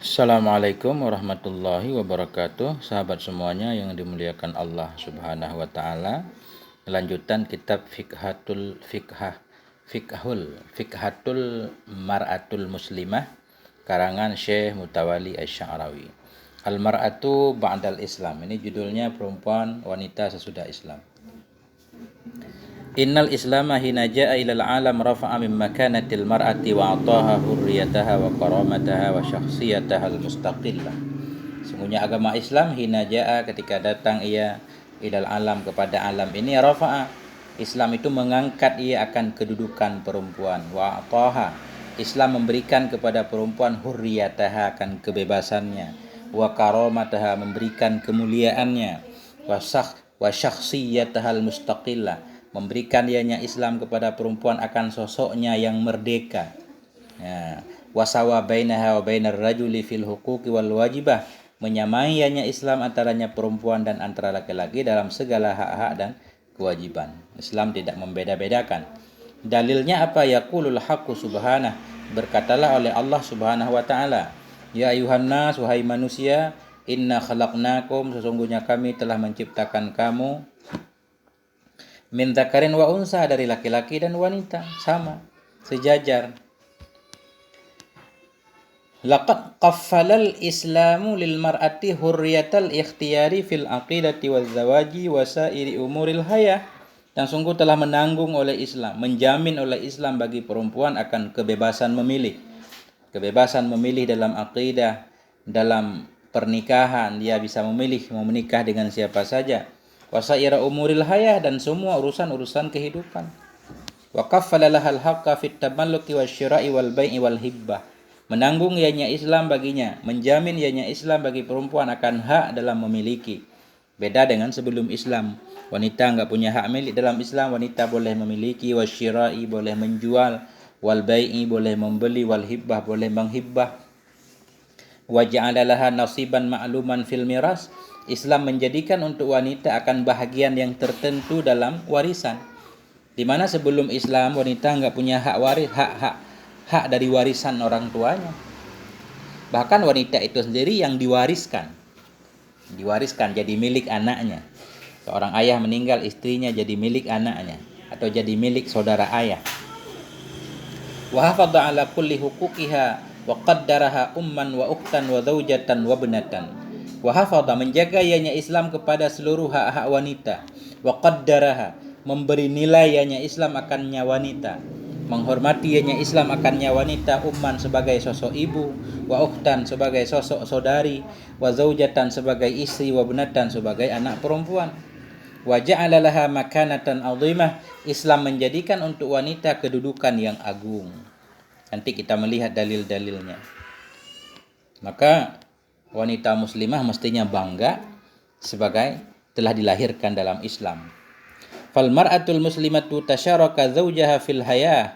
Assalamualaikum warahmatullahi wabarakatuh. Sahabat semuanya yang dimuliakan Allah Subhanahu wa taala. Lanjutan kitab Fiqhatul Mar'atul Muslimah karangan Syekh Mutawalli Asy-Sya'rawi. Al-Mar'atu Ba'dal Islam. Ini judulnya perempuan wanita sesudah Islam. Innal Islama hina ja'a ilal alam rafa'a min makanatil mar'ati wa ataha hurriyataha wa karamataha wa syakhsiyataha al-mustaqillah. Sungguhnya agama Islam hina ja'a ketika datang ia ilal alam kepada alam ini rafa'a. Islam itu mengangkat ia akan kedudukan perempuan. Wa ataha. Islam memberikan kepada perempuan hurriyataha akan kebebasannya. Wa karamataha memberikan kemuliaannya. Wa syakhsiyataha al-mustaqillah memberikan ianya Islam kepada perempuan akan sosoknya yang merdeka. Ya. Wasawa bainaha wa bainar rajuli fil huquqi wal wajibah, menyamai ianya Islam antaranya perempuan dan antara laki-laki dalam segala hak-hak dan kewajiban. Islam tidak membeda-bedakan. Dalilnya apa? Yaqulul haqqu subhanah, berkatalah oleh Allah Subhanahu wa taala, ya ayuhan nas, wahai manusia, inna khalaqnakum, sesungguhnya kami telah menciptakan kamu min dzakarin wa unsa, dari laki-laki dan wanita, sama, sejajar. Laqad qaffalal islamu lil mar'ati hurriyatal ikhtiyari fil aqidati waz zawaji wa sairi umuril hayah. Dan sungguh telah menanggung oleh Islam, menjamin oleh Islam bagi perempuan akan kebebasan memilih. Kebebasan memilih dalam aqidah, dalam pernikahan, dia bisa memilih mau menikah dengan siapa saja. Wasaira umuril hayah, dan semua urusan-urusan kehidupan. Wa kaffala lahal haqqa fit tamalluki wasyira'i wal bai'i wal hibbah, menanggung ianya Islam baginya, menjamin ianya Islam bagi perempuan akan hak dalam memiliki. Beda dengan sebelum Islam, wanita enggak punya hak milik. Dalam Islam wanita boleh memiliki, wasyira'i boleh menjual, wal bai'i boleh membeli, wal hibbah boleh menghibbah. Wa ja'ala laha nasiban ma'luman fil miras, Islam menjadikan untuk wanita akan bahagian yang tertentu dalam warisan. Di mana sebelum Islam wanita enggak punya hak waris, hak dari warisan orang tuanya. Bahkan wanita itu sendiri yang diwariskan jadi milik anaknya. Seorang ayah meninggal, istrinya jadi milik anaknya atau jadi milik saudara ayah. Wa hafadha ala kulli huquqiha wa qaddaraha umman wa ukhtan wa zaujatan wa binatan. Wa hafadha, menjaga ianya Islam kepada seluruh hak-hak wanita. Wa qaddaraha, memberi nilai ianya Islam akannya wanita, menghormati ianya Islam akannya wanita. Umman sebagai sosok ibu, wa ukhtan sebagai sosok saudari, wa zaujatan sebagai istri, wa binatan sebagai anak perempuan. Wa ja'ala laha makanatan 'azimah, Islam menjadikan untuk wanita kedudukan yang agung. Nanti kita melihat dalil-dalilnya. Maka wanita muslimah mestinya bangga sebagai telah dilahirkan dalam Islam. Fal mar'atul muslimatu tasyaraka zawjaha fil hayah,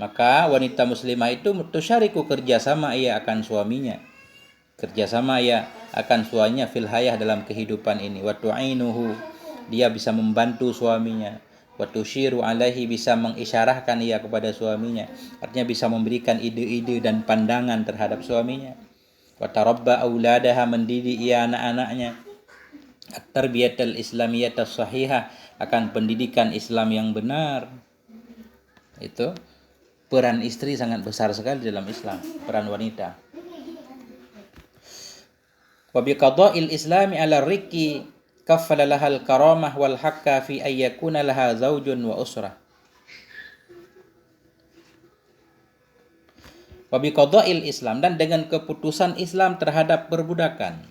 maka wanita muslimah itu tusyariku, kerjasama ia akan suaminya, fil hayah dalam kehidupan ini. Wa tu'inuhu, dia bisa membantu suaminya. Wa tusyiru alaihi, bisa mengisyarahkan ia kepada suaminya, artinya bisa memberikan ide-ide dan pandangan terhadap suaminya. Wa tarabba auladaha, mendidik ia anak-anaknya. At-tarbiyatul islamiyyah as-sahihah, akan pendidikan Islam yang benar. Itu peran istri sangat besar sekali dalam Islam, peran wanita. Wa biqada'il islami 'ala riqi kaffala lahal karamah wal haqqa fi ayyakuna laha zaujun wa usrah. Wa biqada'il Islam, dan dengan keputusan Islam terhadap perbudakan.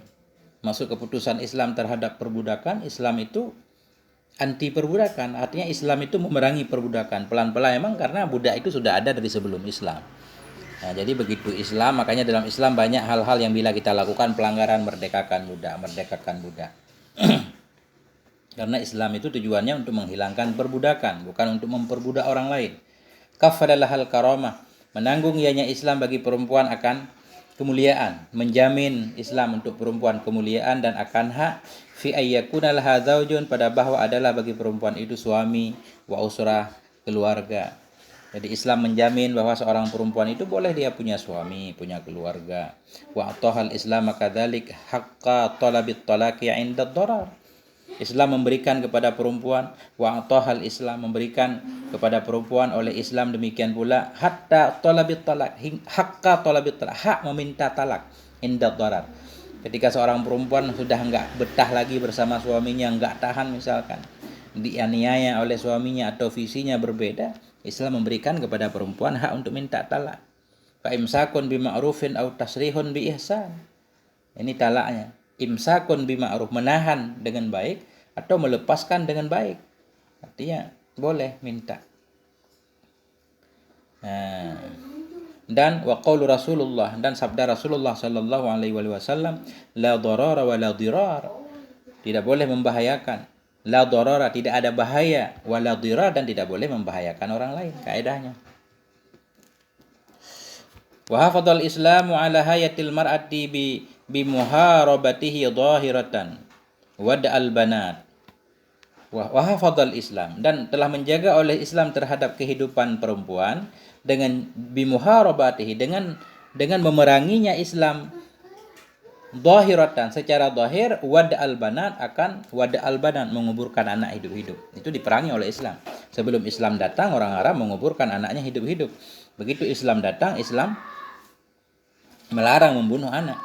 Masuk keputusan Islam terhadap perbudakan, Islam itu anti perbudakan, artinya Islam itu memerangi perbudakan pelan-pelan, memang karena budak itu sudah ada dari sebelum Islam. Nah, jadi begitu Islam, makanya dalam Islam banyak hal-hal yang bila kita lakukan pelanggaran, merdekakan budak. Karena Islam itu tujuannya untuk menghilangkan perbudakan, bukan untuk memperbudak orang lain. Kaffala lahal karamah, menanggung ianya Islam bagi perempuan akan kemuliaan, menjamin Islam untuk perempuan kemuliaan dan akan hak fi ayyakuna laha zaujun, pada bahwa adalah bagi perempuan itu suami, wa usrah, keluarga. Jadi Islam menjamin bahwa seorang perempuan itu boleh dia punya suami, punya keluarga. Wa atahal Islam kadzalik haqqa talabit talaqi 'inda dharar. Islam memberikan kepada perempuan, wa atahal Islam memberikan kepada perempuan oleh Islam demikian pula hatta talabit talaq, haqqa talabit talaq, hak meminta talak 'inda dharar. Ketika seorang perempuan sudah enggak betah lagi bersama suaminya, enggak tahan misalkan dianiaya oleh suaminya atau visinya berbeda, Islam memberikan kepada perempuan hak untuk minta talak. Fa imsakun bima'rufin aw tasrihun bi ihsan. Ini talaknya. Imsakun bima'ruf, menahan dengan baik atau melepaskan dengan baik. Artinya boleh minta. Nah, dan wa qaulu Rasulullah, dan sabda Rasulullah sallallahu alaihi wasallam, la darara wa la dirar. Tidak boleh membahayakan. La darara, tidak ada bahaya, wa la dirar, dan tidak boleh membahayakan orang lain, kaidahnya. Wa hafadhal Islamu ala hayatil mar'ati bi muharabatihi dhahiratan wad'al banat. Wa hafadhal Islam, dan telah menjaga oleh Islam terhadap kehidupan perempuan dengan bimuharabatihi, dengan memeranginya Islam dhahiratan, secara zahir, wad'al banat, akan wad'al banat, menguburkan anak hidup-hidup. Itu diperangi oleh Islam. Sebelum Islam datang, orang Arab menguburkan anaknya hidup-hidup. Begitu Islam datang, Islam melarang membunuh anak.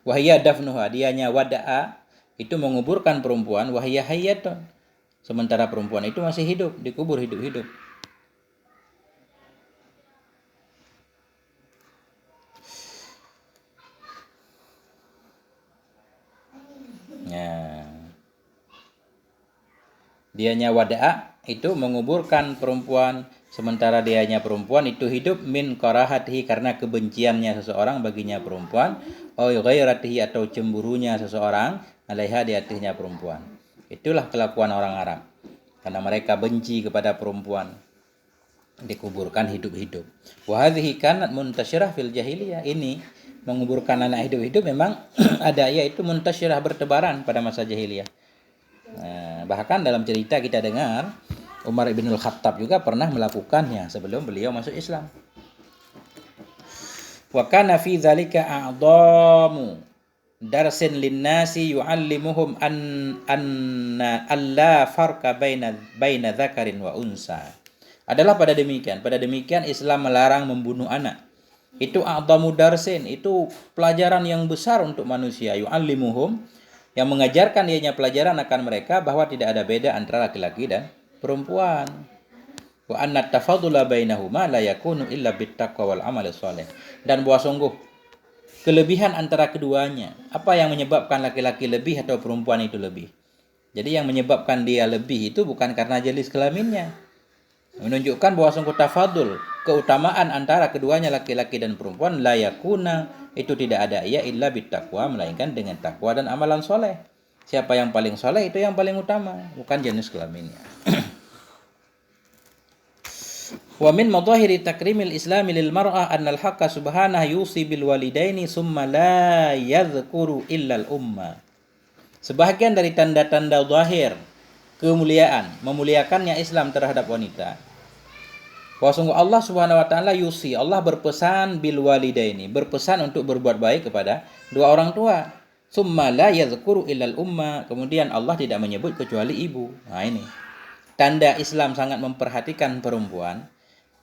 Wahiyya dafnuha, dianya wada'a, itu menguburkan perempuan, wahiyya hayyatun, sementara perempuan itu masih hidup, dikubur hidup-hidup. Ya. Dianya wada'a itu menguburkan perempuan, sementara dianya perempuan itu hidup, min karahatihi, karena kebenciannya seseorang baginya perempuan, au ghairatihi, atau cemburunya seseorang alaiha, di atasnya perempuan. Itulah kelakuan orang Arab. Karena mereka benci kepada perempuan, dikuburkan hidup-hidup. Wa hadhihi kanat muntasyirah fil jahiliyah. Ini menguburkan anak hidup-hidup memang ada, yaitu muntasyirah, bertebaran pada masa jahiliyah. Bahkan dalam cerita kita dengar Umar ibn al-Khattab juga pernah melakukannya sebelum beliau masuk Islam. Wa kana fi dzalika a'dhamu darsin linnasi yu'allimuhum anna alla farqa baina dzakarin wa unsa. Adalah pada demikian Islam melarang membunuh anak. Itu a'dhamu darsin, itu pelajaran yang besar untuk manusia. Yu'allimuhum, yang mengajarkan dianya pelajaran akan mereka bahwa tidak ada beda antara laki-laki dan perempuan. Wa anna tafadula bainahuma la yakunu illa bittaqwa wal amali shalih. Dan bahwa sungguh kelebihan antara keduanya, apa yang menyebabkan laki-laki lebih atau perempuan itu lebih. Jadi yang menyebabkan dia lebih itu bukan karena jenis kelaminnya. Menunjukkan bahwa sungguh tafadul, keutamaan antara keduanya laki-laki dan perempuan, la yakuna, itu tidak ada ia illa bittaqwa, melainkan dengan takwa dan amalan soleh. Siapa yang paling soleh itu yang paling utama, bukan jenis kelaminnya. Wa min madahiri takrimil islami lil mar'ah annal haqqa subhanahu yusi bil walidaini summa la yadhkuru illa al umma. Sebahagian dari tanda-tanda zahir kemuliaan, memuliakannya Islam terhadap wanita, bahwa sungguh Allah Subhanahu wa taala yusi, Allah berpesan bil walidaini, berpesan untuk berbuat baik kepada dua orang tua. Summa la yadhkuru illal umma, kemudian Allah tidak menyebut kecuali ibu. Nah, ini tanda Islam sangat memperhatikan perempuan.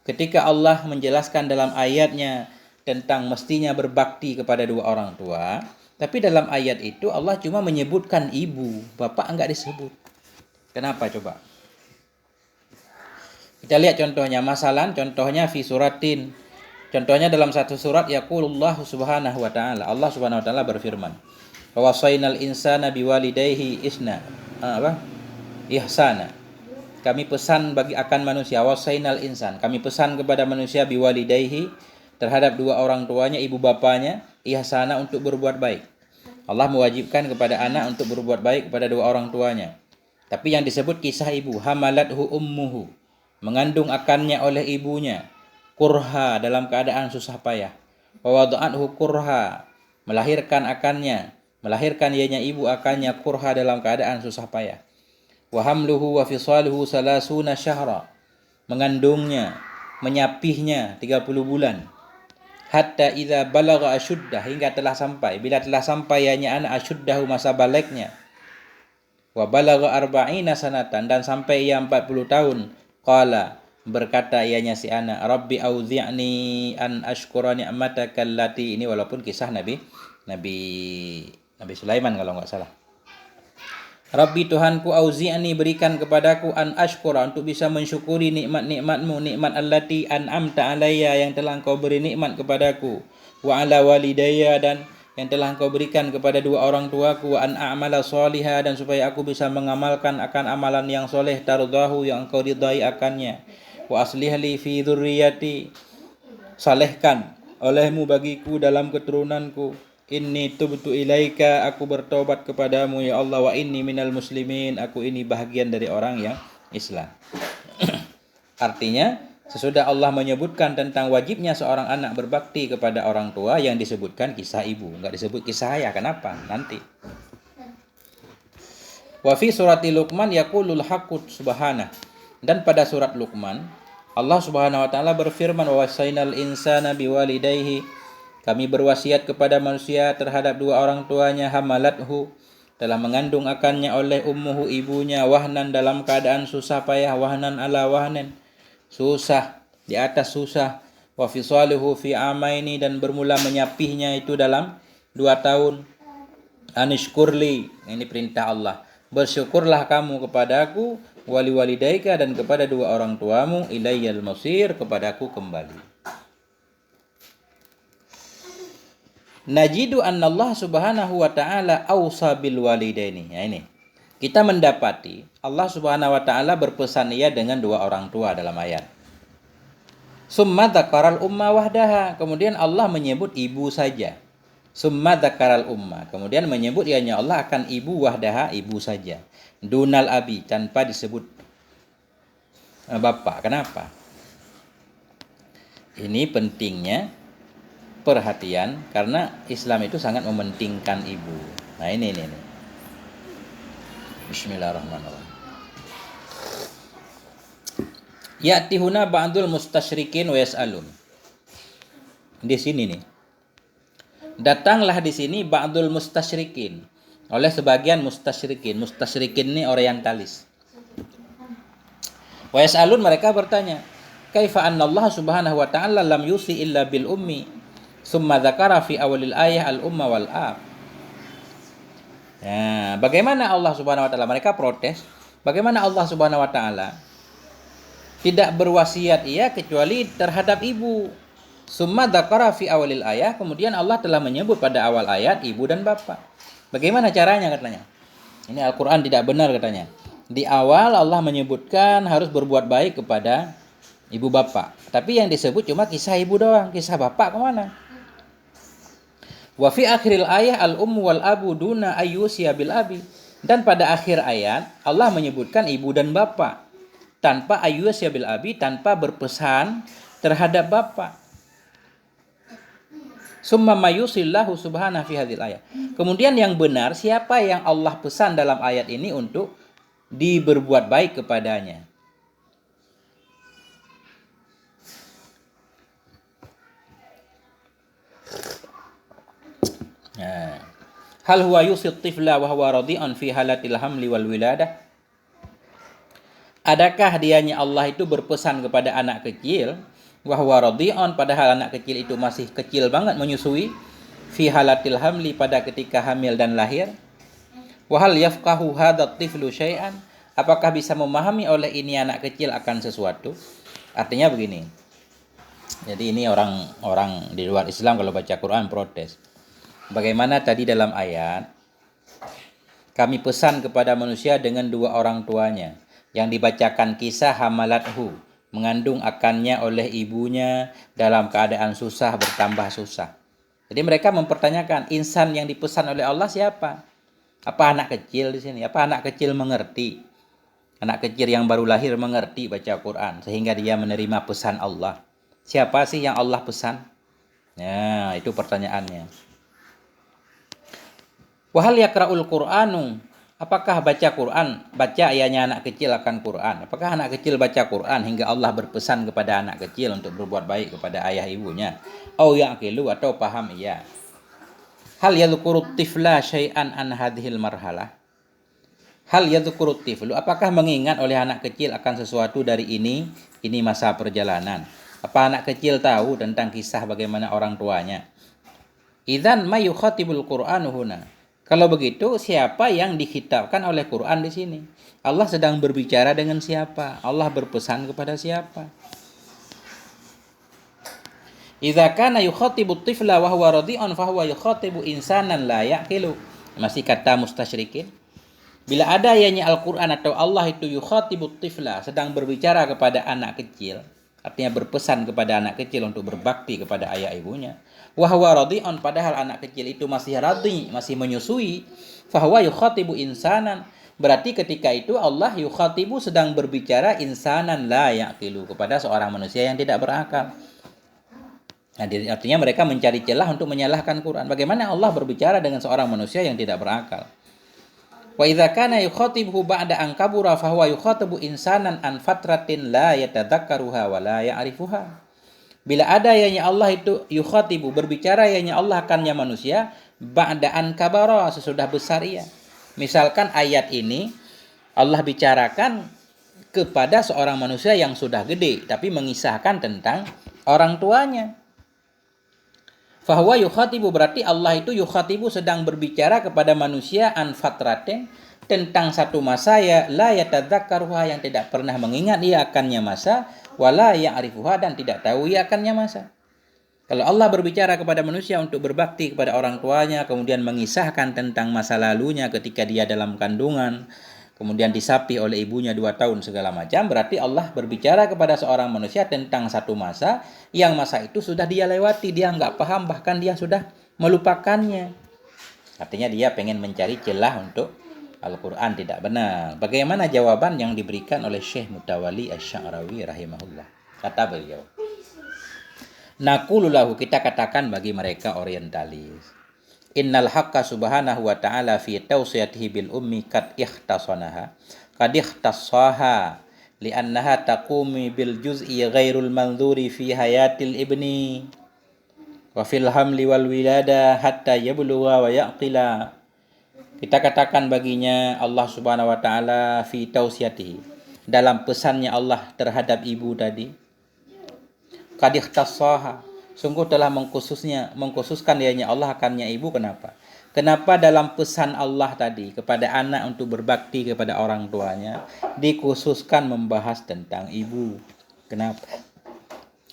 Ketika Allah menjelaskan dalam ayatnya tentang mestinya berbakti kepada dua orang tua, tapi dalam ayat itu Allah cuma menyebutkan ibu, bapak enggak disebut. Kenapa coba? Kita lihat contohnya, contohnya fi suratin. Contohnya dalam satu surat, yaqulullah subhanahu wa ta'ala, Allah subhanahu wa ta'ala berfirman, wa wasainal insana biwalidayhi ihsana. Kami pesan akan manusia, wasainal insan, kami pesan kepada manusia biwalidayhi, terhadap dua orang tuanya, ibu bapanya, ihsana, untuk berbuat baik. Allah mewajibkan kepada anak untuk berbuat baik kepada dua orang tuanya. Tapi yang disebut kisah ibu, hamalathu ummuhu, mengandung akannya oleh ibunya, kurha, dalam keadaan susah payah, wa wada'athu kurha, melahirkan akannya, melahirkan ianya ibu akannya, kurha, dalam keadaan susah payah, wa hamluhu wa fisaluhu salasuna syahra, mengandungnya menyapihnya 30 bulan. Hatta idza balagha asyuddah, hingga telah sampai. Bila telah sampai ya anak asyuddahu, masa baliknya. Wa balagha arba'ina sanatan, dan sampai ia 40 tahun. Qala, berkata ianya si anak, Rabbi auzi'ni an ashkura ni'mataka allati, ini walaupun kisah Nabi Sulaiman kalau enggak salah. Rabbi Tuhanku, auzi'ni, berikan kepadaku, an ashkura, untuk bisa mensyukuri nikmat-nikmatmu, nikmat allati an'amta alayya, yang telah engkau beri nikmat kepadaku, wa ala walidayya, dan yang telah engkau berikan kepada dua orang tuaku, wa an a'mala sholiha, dan supaya aku bisa mengamalkan akan amalan yang soleh, tardahu, yang engkau ridai akannya, wa aslih li fi dzurriyyati, salehkan olehmu bagiku dalam keturunanku, inni tubtu ilaika, aku bertobat kepadamu ya Allah, wa inni minal muslimin, aku ini bahagian dari orang yang Islam. Artinya, sesudah Allah menyebutkan tentang wajibnya seorang anak berbakti kepada orang tua, yang disebutkan kisah ibu, enggak disebut kisah ayah. Kenapa? Nanti. Wa fi surati Luqman yaqulul haqqu subhanah, dan pada surat Luqman Allah Subhanahu wa taala berfirman, wa wasainal insana biwalidayhi, kami berwasiat kepada manusia terhadap dua orang tuanya, hamalathu, telah mengandung akannya oleh ummuhu, ibunya, wahnan, dalam keadaan susah payah, wahnan ala wahnan, susah di atas susah, wa fisaluhu fi amaini, dan bermula menyapihnya itu dalam 2 tahun. Anishkurli, ini perintah Allah, bersyukurlah kamu kepadaku, wali walidaika, dan kepada dua orang tuamu, ilayyal masir, kepadaku kembali. Najidu anna Allah Subhanahu wa taala ausa bil walidaini. Ya, ini kita mendapati Allah Subhanahu wa taala berpesan ia dengan dua orang tua dalam ayat. Summa dzakaral umma wahdaha, kemudian Allah menyebut ibu saja. Summa dzakaral umma, kemudian menyebut ianya Allah akan ibu, wahdaha, ibu saja. Dunal abi, tanpa disebut bapak. Kenapa? Ini pentingnya perhatian, karena Islam itu sangat mementingkan ibu. Nah, ini. Bismillahirrahmanirrahim. Ya'tihuna ba'dul mustasyrikin wa yas'alun. Di sini nih. Datanglah di sini ba'dul mustasyrikin, oleh sebagian mustasyrikin. Mustasyrikin ini orientalis. Wa yas'alun, mereka bertanya, kaifa anna Allah Subhanahu wa ta'ala lam yusi illa bil ummi summa dzakara fi awalil ayah al umma wal ab. Ya, bagaimana Allah Subhanahu wa taala, mereka protes, bagaimana Allah Subhanahu wa taala tidak berwasiat ia kecuali terhadap ibu. Summa dzakara fi awalil ayah, kemudian Allah telah menyebut pada awal ayat ibu dan bapak. Bagaimana caranya, katanya? Ini Al-Qur'an tidak benar, katanya. Di awal Allah menyebutkan harus berbuat baik kepada ibu bapak, tapi yang disebut cuma kisah ibu doang, kisah bapak kemana? Wa fi akhiril ayah al-ummu wal abu duna ayyusiya bil abi, dan pada akhir ayat Allah menyebutkan ibu dan bapak tanpa ayyusiya bil abi, tanpa berpesan terhadap bapak. Summa mayusillahu subhanahu fi hadhil ayat, kemudian yang benar siapa yang Allah pesan dalam ayat ini untuk diberbuat baik kepadanya. Hal huwa yusit tifla wa huwa radi'an fi halatil hamli wal wiladah. Adakah dianya Allah itu berpesan kepada anak kecil, wa huwa radi'an, padahal anak kecil itu masih kecil banget, menyusui, fi halatil hamli, pada ketika hamil dan lahir. Wa hal yafqahu hadat tiflu syai'an, apakah bisa memahami oleh ini anak kecil akan sesuatu? Artinya begini. Jadi ini orang di luar Islam kalau baca Quran protes. Bagaimana tadi dalam ayat, kami pesan kepada manusia dengan dua orang tuanya, yang dibacakan kisah hamalathu, mengandung akannya oleh ibunya dalam keadaan susah bertambah susah. Jadi mereka mempertanyakan, insan yang dipesan oleh Allah siapa? Apa anak kecil di sini? Apa anak kecil mengerti? Anak kecil yang baru lahir mengerti baca Quran sehingga dia menerima pesan Allah. Siapa sih yang Allah pesan? Nah, itu pertanyaannya. Wahal yakra'ul Qur'anu Apakah baca Quran, baca ayahnya anak kecil akan Quran? Apakah anak kecil baca Quran hingga Allah berpesan kepada anak kecil untuk berbuat baik kepada ayah ibunya? Au yaqilu, atau paham ia? Hal yadhkuru tifla syai'an an hadhil marhalah? Hal yadhkuru tiflu, apakah mengingat oleh anak kecil akan sesuatu dari ini masa perjalanan? Apa anak kecil tahu tentang kisah bagaimana orang tuanya? Idzan ma yukhatibul Qur'anu huna. Kalau begitu, siapa yang dikhitabkan oleh Quran di sini? Allah sedang berbicara dengan siapa? Allah berpesan kepada siapa? Idza kana yukhatibu tifla wa huwa radhi'un fa huwa yukhatibu insanan la yaqilu. Masih kata mustasyrikin. Bila ada ayatnya Al-Qur'an atau Allah itu yukhatibu tifla, sedang berbicara kepada anak kecil, artinya berpesan kepada anak kecil untuk berbakti kepada ayah ibunya. Wa huwa radhi'un, padahal anak kecil itu masih radhi, masih menyusui. Fa huwa yukhatibu insanan, berarti ketika itu Allah yukhatibu sedang berbicara insanan la yaqilu, kepada seorang manusia yang tidak berakal. Nah, artinya mereka mencari celah untuk menyalahkan Quran. Bagaimana Allah berbicara dengan seorang manusia yang tidak berakal? Wa idza kana yukhatibuhu ba'da an kabura fa huwa yukhatibu insanan an fatratin la yatadzakkaruha wa la ya'rifuha. Bila ada ayatnya Allah itu yukhatibu, berbicara ayatnya Allah akannya manusia ba'da an kabara, sesudah besar ia. Misalkan ayat ini Allah bicarakan kepada seorang manusia yang sudah gede, tapi mengisahkan tentang orang tuanya. Fahuwa yukhatibu, berarti Allah itu yukhatibu sedang berbicara kepada manusia an fatratin, tentang satu masa ya la yatadzakkaruha, yang tidak pernah mengingat ia akannya masa, wala ya'rifuha, dan tidak tahu ia akannya masa. Kalau Allah berbicara kepada manusia untuk berbakti kepada orang tuanya, kemudian mengisahkan tentang masa lalunya ketika dia dalam kandungan, kemudian disapi oleh ibunya 2 tahun segala macam, berarti Allah berbicara kepada seorang manusia tentang satu masa, yang masa itu sudah dia lewati, dia nggak paham, bahkan dia sudah melupakannya. Artinya dia pengen mencari celah untuk Al-Quran tidak benar. Bagaimana jawaban yang diberikan oleh Syekh Mutawalli Asy-Sya'rawi rahimahullah? Kata beliau, naqulu lahu, kita katakan bagi mereka orientalis, innal haqqa subhanahu wa ta'ala fi tawsiyatihi bil ummi kad ikhtasanaha kad ikhtasaha li'annaha taqumi bil juz'i ghairul manzuri fi hayatil ibni wa fil hamli wal wilada hatta yablugha wa yaqila. Kita katakan baginya Allah subhanahu wa ta'ala fi tawsiyatihi, dalam pesannya Allah terhadap ibu tadi, kad ikhtasaha, sungguh telah mengkhususkan dianya Allah akannya ibu. Kenapa dalam pesan Allah tadi kepada anak untuk berbakti kepada orang tuanya dikhususkan membahas tentang ibu? Kenapa?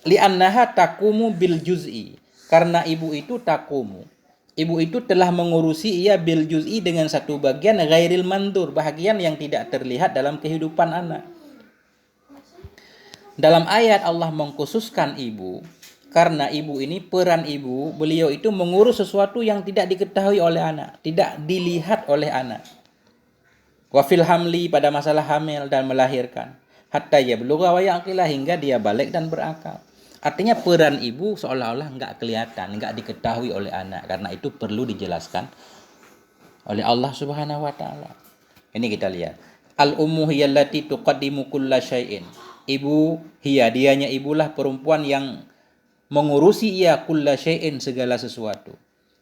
Li'annaha taqumu bil juz'i, karena ibu itu taqumu, ibu itu telah mengurusi ia bil juz'i, dengan satu bagian ghairil mandur, bagian yang tidak terlihat dalam kehidupan anak. Dalam ayat Allah mengkhususkan ibu karena ibu ini, peran ibu, beliau itu mengurus sesuatu yang tidak diketahui oleh anak, tidak dilihat oleh anak. Wa fil hamli, pada masalah hamil dan melahirkan, hatta yablugha wa yaqila, hingga dia balik dan berakal. Artinya peran ibu seolah-olah enggak kelihatan, enggak diketahui oleh anak, karena itu perlu dijelaskan oleh Allah Subhanahu wa taala. Ini kita lihat. Al-ummu hiyallati tuqaddimu kulla syai'in. Ibu, dianya ibulah perempuan yang mengurusi ia kulla syai'in, segala sesuatu.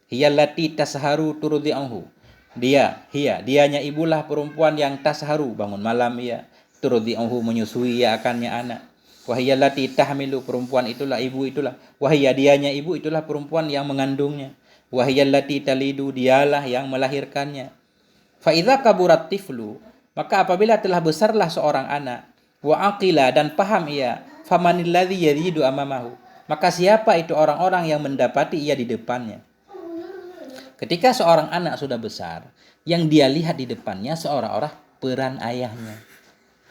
Hiyallati tasharu turdi'uhu. Dianya ibulah perempuan yang tasharu, bangun malam ia, turdi'uhu, menyusui ia akannya anak. Wahiyallati tahmilu, perempuan itulah, ibu itulah. Dianya ibu itulah perempuan yang mengandungnya. Wahiyallati talidu, dialah yang melahirkannya. Fa idza kaburat tiflu, maka apabila telah besarlah seorang anak, wa aqila, dan paham ia, famanilladzi yaridu amamahu, maka siapa itu orang-orang yang mendapati ia di depannya. Ketika seorang anak sudah besar, yang dia lihat di depannya seolah-olah peran ayahnya,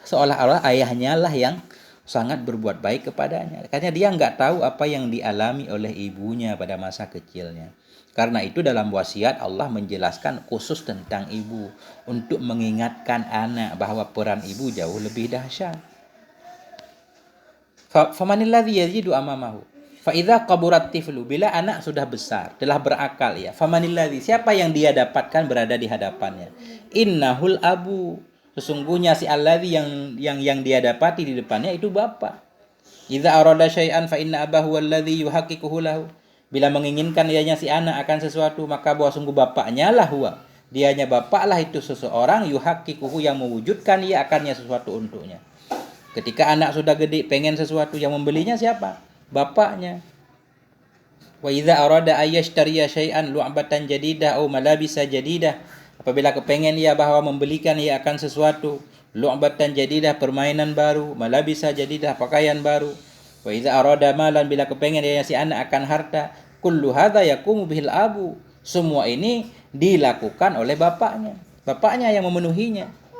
seolah-olah ayahnya lah yang sangat berbuat baik kepadanya, karena dia nggak tahu apa yang dialami oleh ibunya pada masa kecilnya. Karena itu dalam wasiat Allah menjelaskan khusus tentang ibu, untuk mengingatkan anak bahwa peran ibu jauh lebih dahsyat. Famanilladzi yajidu amamahu, Fa idza qaburat tiflu, bila anak sudah besar, telah berakal ya. Famanilladzi, siapa yang dia dapatkan berada di hadapannya? Innahul abu, sesungguhnya si alladzi yang dia dapati di depannya itu bapak. Idza arada syai'an fa inna abahu alladzi yuhaqqiquhu lahu. Bila menginginkan ianya si anak akan sesuatu, maka bahwa sungguh bapaknya lah huwa. Dianya bapaklah itu seseorang yuhaqqiquhu yang mewujudkan ia akannya sesuatu untuknya. Ketika anak sudah gede pengen sesuatu, yang membelinya siapa? Bapaknya. Wa idza arada ayyashtariya syai'an lu'batan jadidah au malabisa jadidah. Apabila kepengen ia bahwa membelikan ia akan sesuatu, lu'batan jadidah, permainan baru, malabisa jadidah, pakaian baru. Wa idza arada malan, bila kepengen ia si anak akan harta, kullu hadza yaqumu bihil abu. Semua ini dilakukan oleh bapaknya. Bapaknya yang memenuhinya.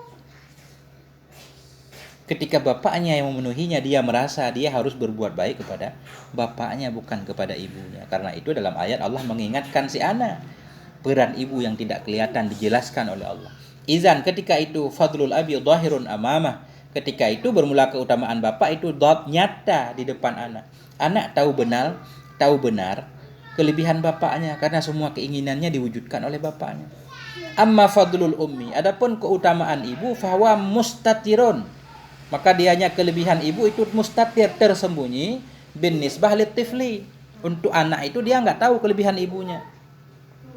Ketika bapaknya yang memenuhinya, dia merasa dia harus berbuat baik kepada bapaknya, bukan kepada ibunya. Karena itu dalam ayat Allah mengingatkan si anak, peran ibu yang tidak kelihatan dijelaskan oleh Allah. Izan, ketika itu fadlul abi dhahirun amamah. Ketika itu bermula keutamaan bapak itu nyata di depan anak. Anak tahu benar kelebihan bapaknya karena semua keinginannya diwujudkan oleh bapaknya. Amma fadlul ummi, adapun keutamaan ibu fahuwa mustatirun. Maka dianya kelebihan ibu itu mustatir, tersembunyi, bin nisbah litifli. Untuk anak itu dia enggak tahu kelebihan ibunya.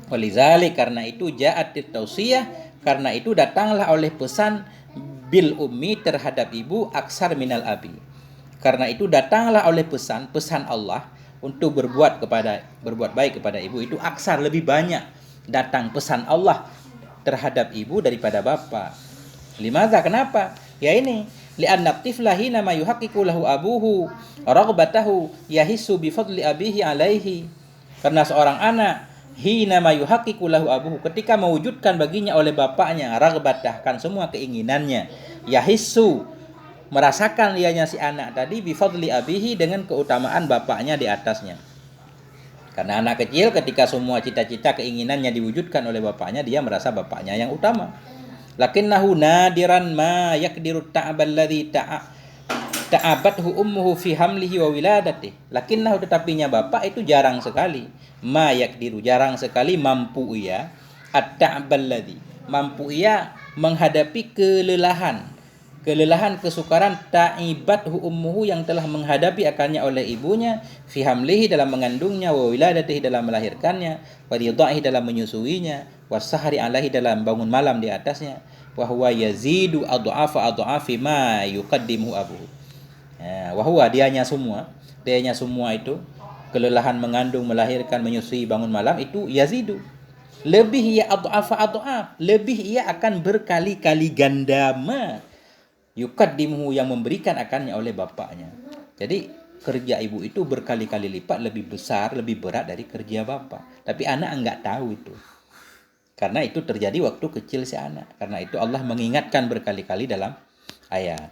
Walizalik, karena itu ja'at tausiyah, karena itu datanglah oleh pesan bil ummi terhadap ibu aksar minal abi. Karena itu datanglah oleh pesan Allah untuk berbuat baik kepada ibu itu aksar, lebih banyak datang pesan Allah terhadap ibu daripada bapak. Limadza, kenapa? Ya ini, li'anna tifla hina ma yuhaqqiqu lahu abuhu raghbatahu yahissu bi fadli abihi alaihi. Karena seorang anak hina ma yuhaqqiqu lahu abuhu, ketika mewujudkan baginya oleh bapaknya raghbatah, kan semua keinginannya, yahissu, merasakan lianya si anak tadi bi fadli abihi, dengan keutamaan bapaknya di atasnya. Karena anak kecil ketika semua cita-cita keinginannya diwujudkan oleh bapaknya, dia merasa bapaknya yang utama. Lakinnahu nadiran ma yakdiru ta'abal ladzi ta'abathu ummuhu fi hamlihi wa wiladatihi. Lakinnahu, tetapinya bapak itu jarang sekali, ma yakdiru, jarang sekali mampu ia, at-ta'abal ladzi, mampu ia menghadapi kelelahan kesukaran, ta'ibathu ummuhu, yang telah menghadapi akannya oleh ibunya, fi hamlihi, dalam mengandungnya, wa wiladatihi, dalam melahirkannya, wa ridha'ihi, dalam menyusuinya, wasahari alaihi, dalam bangun malam di atasnya, wa huwa yazidu adhafa ma yuqaddimu abuhu. Wa huwa, dianya semua itu kelelahan mengandung, melahirkan, menyusui, bangun malam itu yazidu, lebih ia adhafa, lebih ia akan berkali-kali ganda ma yuqaddimu, yang memberikan akannya oleh bapaknya. Jadi kerja ibu itu berkali-kali lipat lebih besar, lebih berat dari kerja bapak. Tapi anak enggak tahu itu. Karena itu terjadi waktu kecil si anak. Karena itu Allah mengingatkan berkali-kali dalam ayat.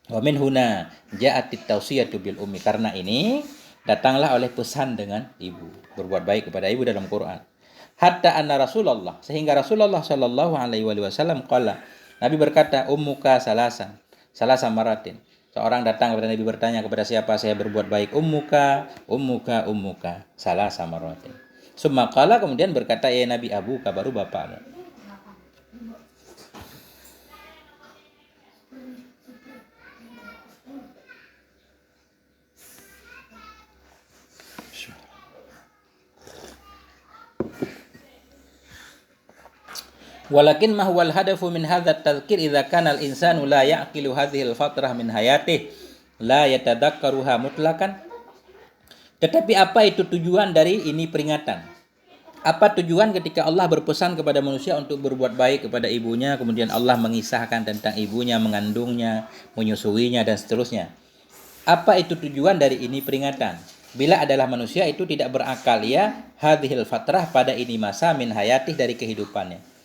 Wa min huna ja'atit tausiyatu bil ummi. Karena ini datanglah oleh pesan dengan ibu, berbuat baik kepada ibu dalam Quran. Hatta anna Rasulullah, sehingga Rasulullah sallallahu alaihi wasallam qala, Nabi berkata, ummuka salasa maratin. Seorang datang kepada Nabi bertanya, kepada siapa saya berbuat baik? Ummuka salasa maratin. Summa qala, kemudian berkata, ya Nabi, abuka, baru bapakmu. Walakin ma huwal hadafu min hadha at-tadhkir idza kana al-insanu la ya'qilu hadhihi al-fatrah min hayatihi la yatadakkaruha mutlaqan. Tetapi apa itu tujuan dari ini peringatan? Apa tujuan ketika Allah berpesan kepada manusia untuk berbuat baik kepada ibunya, kemudian Allah mengisahkan tentang ibunya, mengandungnya, menyusuinya, dan seterusnya? Apa itu tujuan dari ini peringatan? Bila adalah manusia itu tidak berakal ya hadhil fatrah, pada ini masa min hayatih, dari kehidupannya.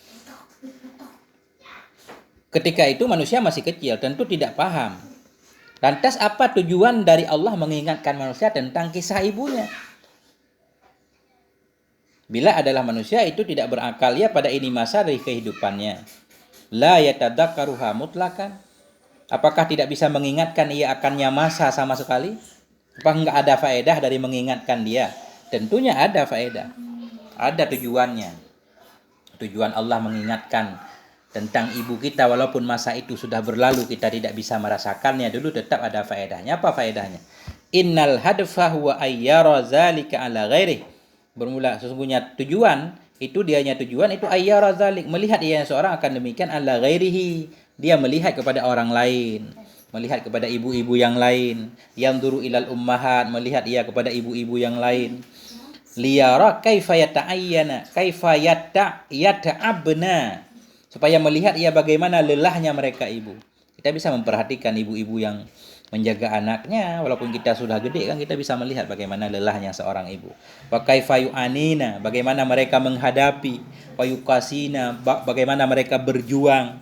Ketika itu manusia masih kecil, tentu tidak paham. Lantas apa tujuan dari Allah mengingatkan manusia tentang kisah ibunya? Bila adalah manusia itu tidak berakal ya pada ini masa dari kehidupannya. La yatadakkaruha mutlaqan. Apakah tidak bisa mengingatkan ia akannya masa sama sekali? Apa enggak ada faedah dari mengingatkan dia? Tentunya ada faedah. Ada tujuannya. Tujuan Allah mengingatkan tentang ibu kita walaupun masa itu sudah berlalu, kita tidak bisa merasakannya dulu, tetap ada faedahnya. Apa faedahnya? Innal hadfa huwa ayyara zalika ala ghairi. Bermula sesungguhnya tujuan itu, dianya tujuan itu ayyara zalik, melihat ia seorang akan demikian ala ghairihi. Dia melihat kepada orang lain, melihat kepada ibu-ibu yang lain. Yanzuru ilal ummahat, melihat ia kepada ibu-ibu yang lain. Liyara kaifa yata'ayyana kaifa yata'abna, supaya melihat ia bagaimana lelahnya mereka ibu. Kita bisa memperhatikan ibu-ibu yang menjaga anaknya, walaupun kita sudah gede kan kita bisa melihat bagaimana lelahnya seorang ibu. Wa kaifa yu'anina, bagaimana mereka menghadapi, wa yukasina, bagaimana mereka berjuang.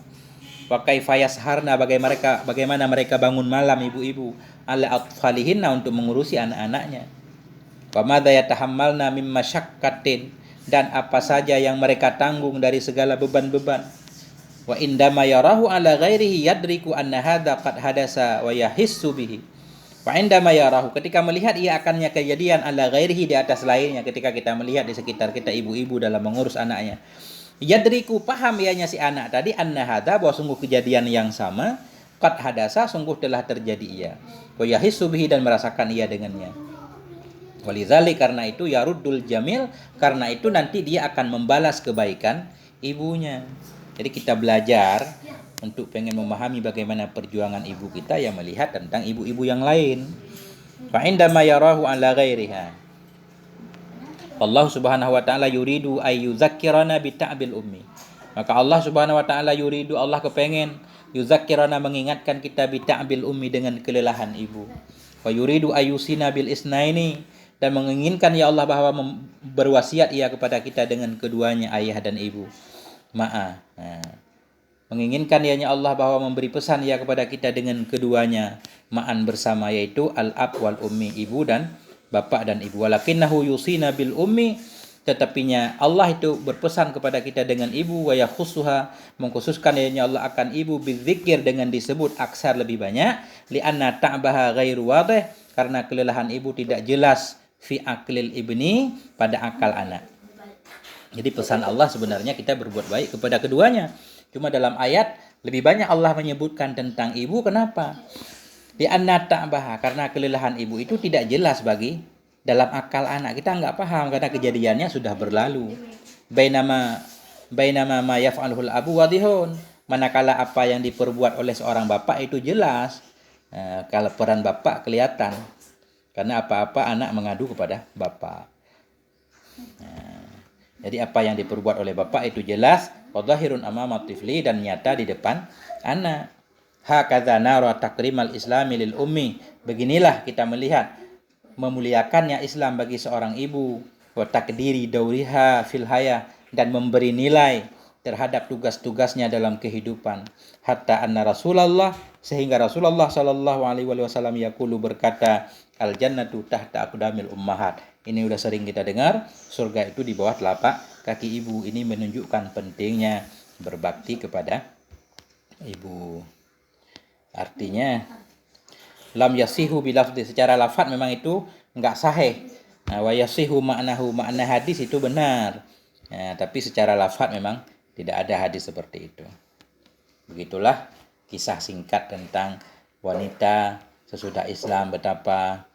Wa kaifa yasharna, bagaimana mereka bangun malam ibu-ibu, ala atfalihinna, untuk mengurusi anak-anaknya. Wa madza yatahammalna mim masyaqqatin, dan apa saja yang mereka tanggung dari segala beban-beban. Wa indama yarahu ala ghairihi yadriku anna hadza qad hadasa wa yahissu bihi. Wa indama yarahu, ketika melihat ia akannya kejadian ala ghairihi, di atas lainnya, ketika kita melihat di sekitar kita ibu-ibu dalam mengurus anaknya. Yadriku, paham ianya si anak tadi, anna hadza, bahwa sungguh kejadian yang sama, qad hadasa, sungguh telah terjadi ia. Wa yahissu bihi, dan merasakan ia dengannya. Walizali, karena itu yaruddul jamil, karena itu nanti dia akan membalas kebaikan ibunya. Jadi kita belajar untuk pengen memahami bagaimana perjuangan ibu kita, yang melihat tentang ibu-ibu yang lain. Fa indama yarahu ala ghairiha. Allah Subhanahu wa taala yuridu ayyuzakkirana bi ta'bil ummi. Maka Allah Subhanahu wa taala yuridu, Allah kepengen yuzakkirana, mengingatkan kita bi ta'bil ummi, dengan kelelahan ibu. Wa yuridu ayyusina bil isnaini, dan menginginkan ya Allah bahwa berwasiat ia kepada kita dengan keduanya, ayah dan ibu. Menginginkan ya Allah bahwa memberi pesan ia kepada kita dengan keduanya, ma'an, bersama, yaitu al-ab wal ummi, ibu dan bapak dan ibu. Walakinnahu yusina bil ummi, tetapinya Allah itu berpesan kepada kita dengan ibu. Wa yakhussuha, mengkhususkan ya Allah akan ibu, bidzikir, dengan disebut aksar, lebih banyak. Li'anna ta'baha ghairu wadih, karena kelelahan ibu tidak jelas, fi aklil ibni, pada akal anak. Jadi pesan Allah sebenarnya kita berbuat baik kepada keduanya. Cuma dalam ayat lebih banyak Allah menyebutkan tentang ibu. Kenapa? Di anna ta'baha, karena kelelahan ibu itu tidak jelas bagi dalam akal anak. Kita nggak paham karena kejadiannya sudah berlalu. Bainama ma yaf'aluhul abu wadihun, manakala apa yang diperbuat oleh seorang bapak itu jelas. Kalau peran bapak kelihatan, karena apa-apa anak mengadu kepada bapak. Jadi apa yang diperbuat oleh bapak itu jelas, wadhahirun amama tifli, dan nyata di depan anak. Hakadza nara takrimal islami lil ummi, beginilah kita melihat memuliakannya Islam bagi seorang ibu. Wa takdiri dauriha fil haya, dan memberi nilai terhadap tugas-tugasnya dalam kehidupan. Hatta anna Rasulullah, sehingga Rasulullah sallallahu alaihi wasallam yaqulu, berkata, al jannatu tahta aqdamil ummahat. Ini udah sering kita dengar, surga itu di bawah telapak kaki ibu. Ini menunjukkan pentingnya berbakti kepada ibu. Artinya lam yasihu bilafzi, secara lafaz memang itu enggak sahih. Wa yasihu ma'nahu, makna hadis itu benar. Tapi secara lafaz memang tidak ada hadis seperti itu. Begitulah kisah singkat tentang wanita sesudah Islam, betapa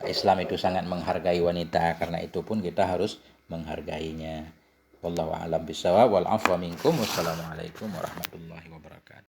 Islam itu sangat menghargai wanita. Karena itu pun kita harus menghargainya. Wallahu a'lam bishawab, wal afwa minkum. Wassalamualaikum warahmatullahi wabarakatuh.